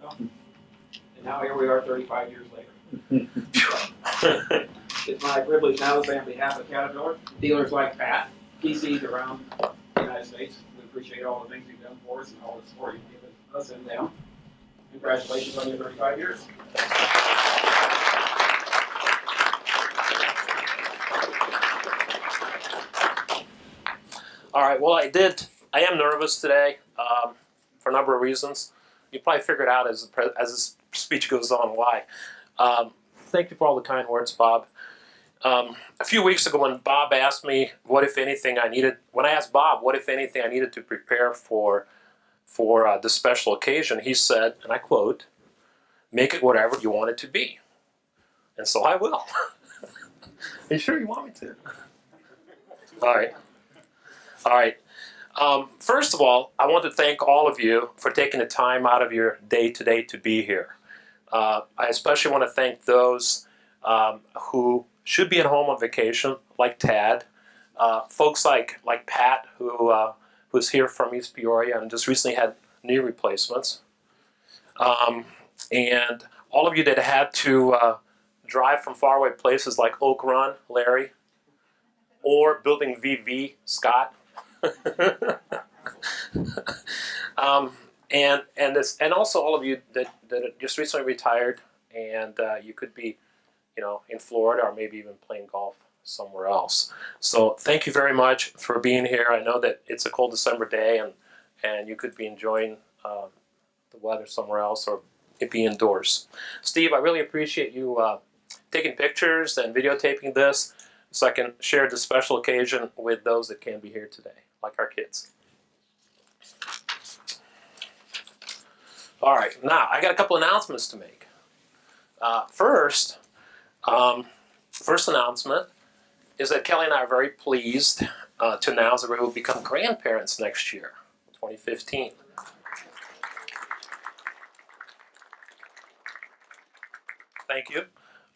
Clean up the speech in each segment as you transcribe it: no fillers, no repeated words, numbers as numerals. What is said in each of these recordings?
come. And now here we are 35 years later. It's my privilege now to say on behalf of Caterpillar, dealers like Pat, PCs around the United States, we appreciate all the things you've done for us and all the support you've given us and them. Congratulations on your 35 years. All right, well, I am nervous today for a number of reasons. You probably figured out as this speech goes on why. Thank you for all the kind words, Bob. A few weeks ago when Bob asked me when I asked Bob what, if anything, I needed to prepare for this special occasion, he said, and I quote, "Make it whatever you want it to be." And so I will. Are you sure you want me to? All right. All right. First of all, I want to thank all of you for taking the time out of your day today to be here. I especially want to thank those who should be at home on vacation, like Tad. Folks like Pat, who's here from East Peoria and just recently had knee replacements. And all of you that had to drive from faraway places like Oak Run, Larry, or Building VV, Scott. And also all of you that just recently retired, and you could be, in Florida or maybe even playing golf somewhere else. So thank you very much for being here. I know that it's a cold December day, and you could be enjoying the weather somewhere else or be indoors. Steve, I really appreciate you taking pictures and videotaping this so I can share this special occasion with those that can't be here today, like our kids. All right, now I got a couple announcements to make. First announcement is that Kelly and I are very pleased to announce that we will become grandparents next year, 2015. Thank you.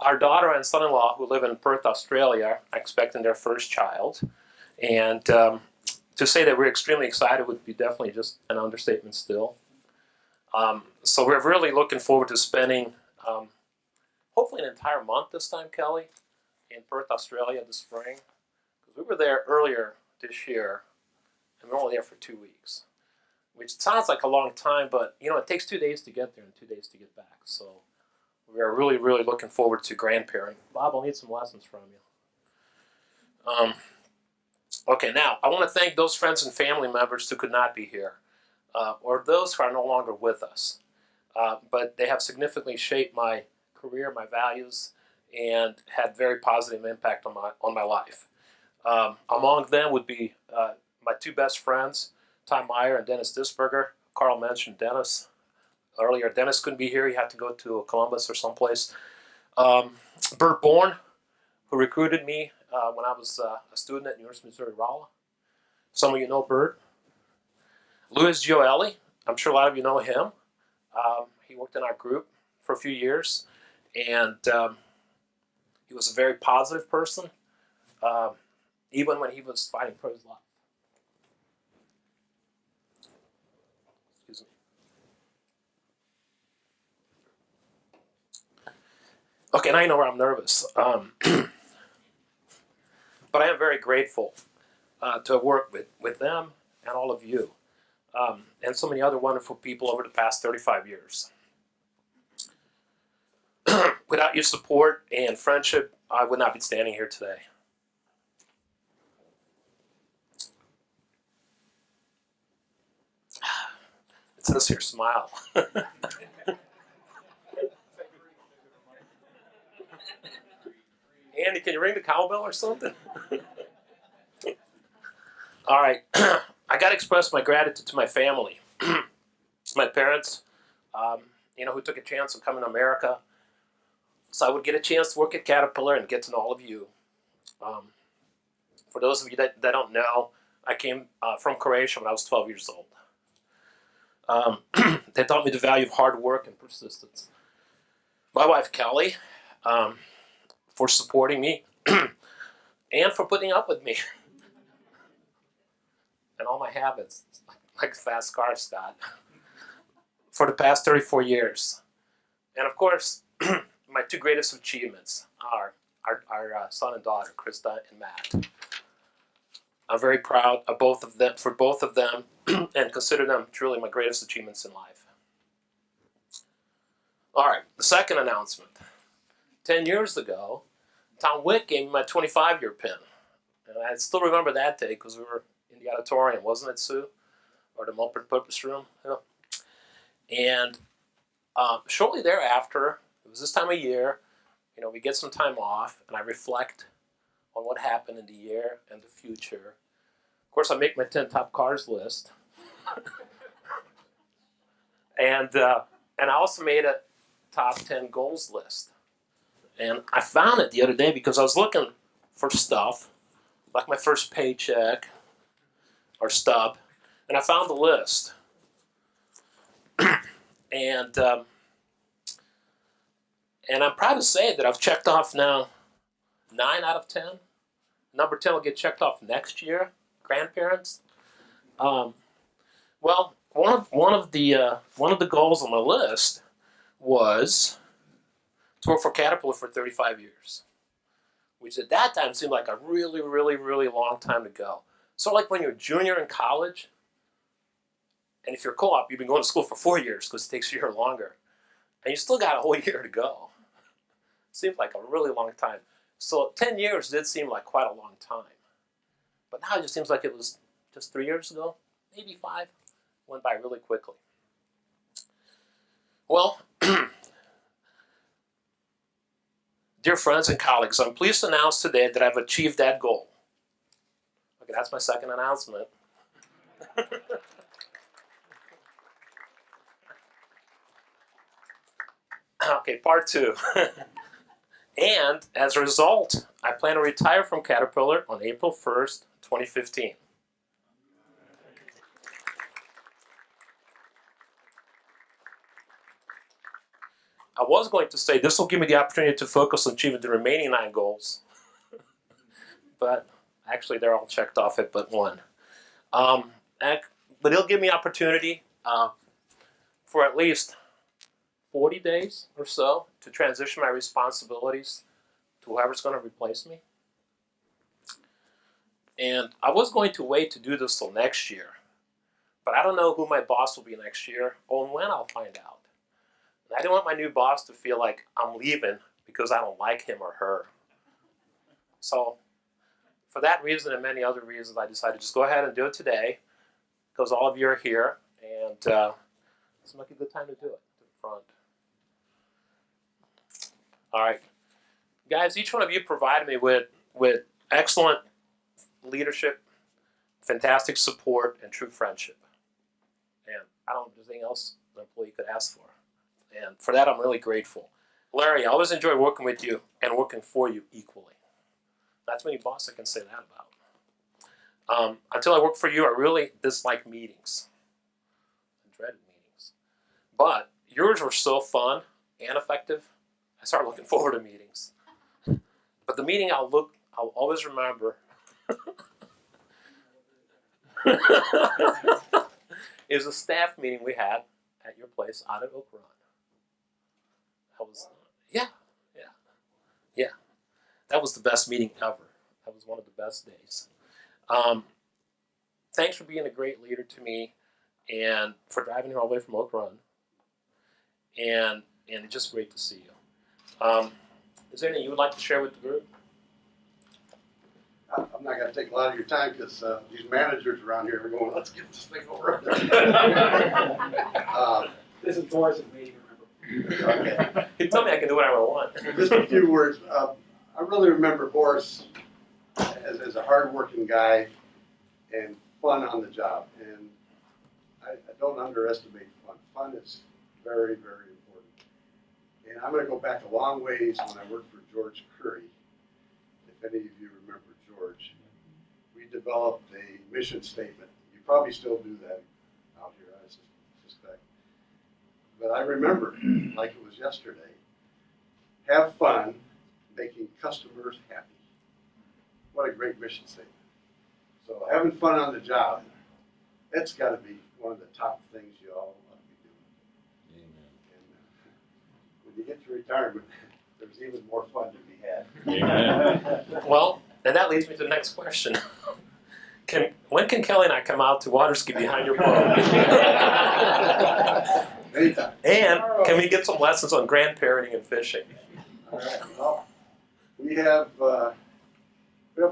Our daughter and son-in-law, who live in Perth, Australia, are expecting their first child. And to say that we're extremely excited would be definitely just an understatement still. So we're really looking forward to spending hopefully an entire month this time, Kelly, in Perth, Australia this spring. Because we were there earlier this year, and we were only there for 2 weeks, which sounds like a long time, but it takes 2 days to get there and 2 days to get back. So we are really, really looking forward to grandparenting. Bob, I'll need some lessons from you. Okay, now I want to thank those friends and family members who could not be here, or those who are no longer with us. But they have significantly shaped my career, my values, and had very positive impact on my life. Among them would be my two best friends, Tom Meyer and Dennis Disberger. Carl mentioned Dennis earlier. Dennis couldn't be here. He had to go to Columbus or someplace. Bert Bourne, who recruited me when I was a student at University of Missouri-Rolla. Some of you know Bert. Louis Gioelli, I'm sure a lot of you know him. He worked in our group for a few years, and he was a very positive person, even when he was fighting for his life. Excuse me. Okay, now you know where I'm nervous. But I am very grateful to have worked with them and all of you, and so many other wonderful people over the past 35 years. Without your support and friendship, I would not be standing here today. It says here, smile. Andy, can you ring the cowbell or something? All right. I got to express my gratitude to my family, my parents, who took a chance on coming to America, so I would get a chance to work at Caterpillar and get to know all of you. For those of you that don't know, I came from Croatia when I was 12 years old. They taught me the value of hard work and persistence. My wife, Kelly, for supporting me and for putting up with me and all my habits, like fast cars, Scott. for the past 34 years. And of course, my two greatest achievements are our son and daughter, Krista and Matt. I'm very proud of both of them, and consider them truly my greatest achievements in life. All right, the second announcement. 10 years ago, Tom Wick gave me my 25-year pin. And I still remember that day because we were in the auditorium, wasn't it, Sue? Or the multi-purpose room? Yeah. And shortly thereafter, it was this time of year, we get some time off, and I reflect on what happened in the year and the future. Of course, I make my 10 top cars list. and I also made a top 10 goals list. And I found it the other day because I was looking for stuff, like my first paycheck or stub, and I found the list. And I'm proud to say that I've checked off now 9 out of 10. Number 10 will get checked off next year. Grandparents. Well, one of the goals on my list was to work for Caterpillar for 35 years, which at that time seemed like a really, really, really long time to go. So like when you're a junior in college, and if you're co-op, you've been going to school for 4 years because it takes a year longer, and you still got a whole year to go. Seems like a really long time. So 10 years did seem like quite a long time. But now it just seems like it was just 3 years ago, maybe 5. Went by really quickly. Well, dear friends and colleagues, I'm pleased to announce today that I've achieved that goal. Okay, that's my second announcement. Okay, part 2. And as a result, I plan to retire from Caterpillar on April 1st, 2015. I was going to say this will give me the opportunity to focus on achieving the remaining 9 goals. But actually, they're all checked off at but one. But it'll give me opportunity for at least 40 days or so to transition my responsibilities to whoever's going to replace me. And I was going to wait to do this till next year, but I don't know who my boss will be next year or when I'll find out. And I didn't want my new boss to feel like I'm leaving because I don't like him or her. So for that reason and many other reasons, I decided to just go ahead and do it today because all of you are here, and it's like a good time to do it to the front. All right. Guys, each one of you provided me with excellent leadership, fantastic support, and true friendship. And I don't know if there's anything else an employee could ask for. And for that, I'm really grateful. Larry, I always enjoy working with you and working for you equally. That's many boss I can say that about. Until I worked for you, I really disliked meetings. I dreaded meetings. But yours were so fun and effective, I started looking forward to meetings. But the meeting I'll always remember is a staff meeting we had at your place out at Oak Run. That was, yeah. That was the best meeting ever. That was one of the best days. Thanks for being a great leader to me and for driving here all the way from Oak Run. And it's just great to see you. Is there anything you would like to share with the group? I'm not going to take a lot of your time because these managers around here are going, let's get this thing over. This is Boris' meeting, remember? Okay. You tell me I can do whatever I want. Just a few words. I really remember Boris as a hard-working guy and fun on the job. And I don't underestimate fun. Fun is very, very important. And I'm going to go back a long ways when I worked for George Curry. If any of you remember George, we developed a mission statement. You probably still do that out here, I suspect. But I remember, like it was yesterday, have fun making customers happy. What a great mission statement. So having fun on the job, that's got to be one of the top things you all ought to be doing. when you get to retirement, there's even more fun to be had. Well, and that leads me to the next question. When can Kelly and I come out to water ski behind your boat? Anytime. And can we get some lessons on grandparenting and fishing? All right. Well, we have 3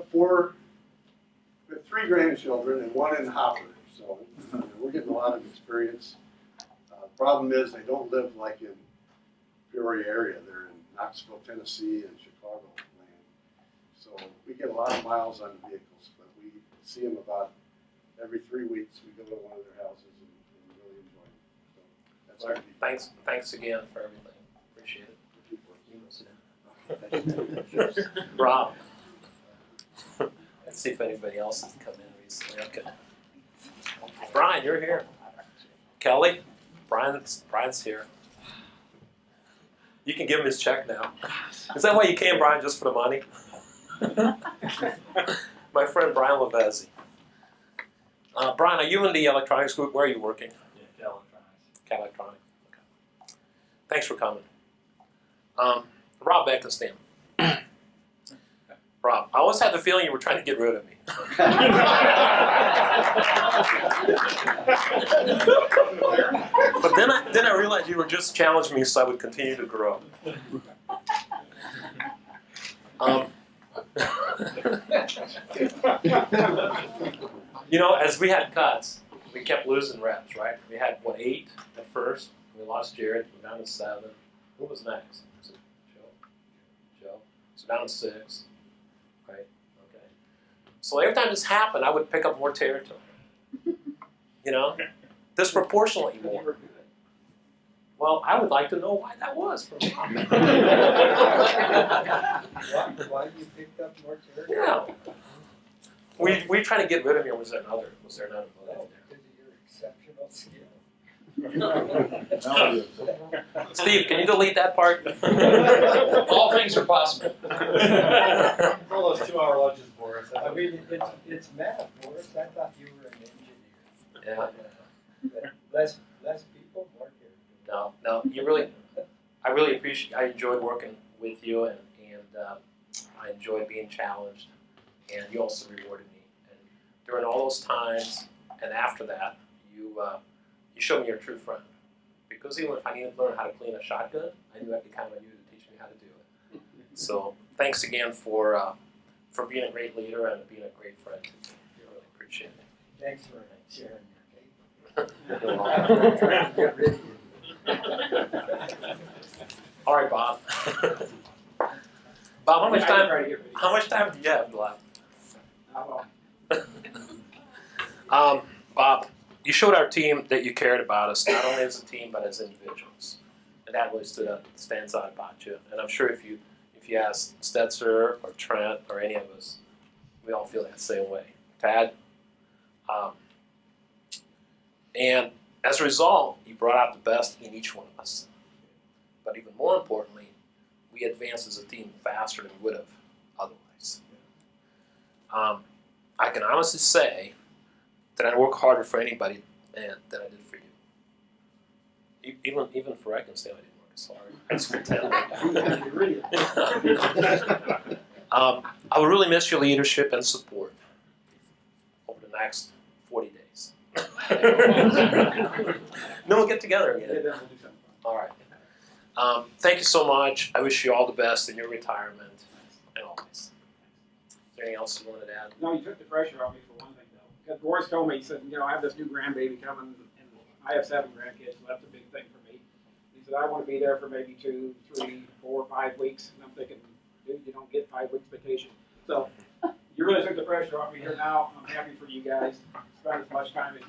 grandchildren and 1 in the hopper, so we're getting a lot of experience. Problem is, they don't live like in Peoria area. They're in Knoxville, Tennessee, and Chicago land. So we get a lot of miles on the vehicles, but we see them about every 3 weeks. We go to one of their houses and we really enjoy them. So that's Well, our deal. thanks again for everything. Appreciate it. Keep working. Rob. Let's see if anybody else has come in recently. Okay. Brian, you're here. Kelly, Brian's here. You can give him his check now. Is that why you came, Brian, just for the money? My friend Brian Levezzi. Brian, are you in the electronics group? Where are you working? Yeah, Cal Electronics. Cal Electronics. Okay. Thanks for coming. Rob Beckenstam. Rob, I always had the feeling you were trying to get rid of me. But then I realized you were just challenging me so I would continue to grow. You know, as we had cuts, we kept losing reps, right? We had, 8 at first. We lost Jared. We're down to 7. Who was next? Was it Joe? So down to 6. Right? Okay. So every time this happened, I would pick up more territory. You know? Disproportionately more. Well, I would like to know why that was for me. Why you picked up more territory? Yeah. We trying to get rid of me, or was there another motive Well, there? because of your exceptional skill. Steve, can you delete that part? All things are possible. All those 2-hour lunches, Boris. I mean, it's math, Boris. I thought you were an engineer. Yeah. Less people, more territory. No, you really, I really appreciate, I enjoyed working with you, and I enjoyed being challenged, and you also rewarded me. And during all those times, and after that, you showed me you're a true friend. Because even if I needed to learn how to clean a shotgun, I knew I could count on you to teach me how to do it. So thanks again for being a great leader and being a great friend. I really appreciate it. Thanks for sharing your cake. All right, Bob. Bob, how much time do you have left? Bob, you showed our team that you cared about us, not only as a team but as individuals, and that really stands out about you. And I'm sure if you ask Stetzer or Trent or any of us, we all feel that same way. Tad, and as a result, you brought out the best in each one of us. But even more importantly, we advanced as a team faster than we would have otherwise. I can honestly say that I work harder for anybody than I did for you. Even for Beckenstam, I didn't work as hard. I just can tell. I will really miss your leadership and support over the next 40 days. Then we'll get together again. All right. Thank you so much. I wish you all the best in your retirement and always. Is there anything else you wanted to add? No, you took the pressure off me for one thing, though. Because Boris told me, he said, I have this new grandbaby coming, and I have 7 grandkids, so that's a big thing for me. He said, I want to be there for maybe 2, 3, 4, 5 weeks. And I'm thinking, dude, you don't get 5 weeks vacation. So you really took the pressure off me here now. I'm happy for you guys. Spend as much time as you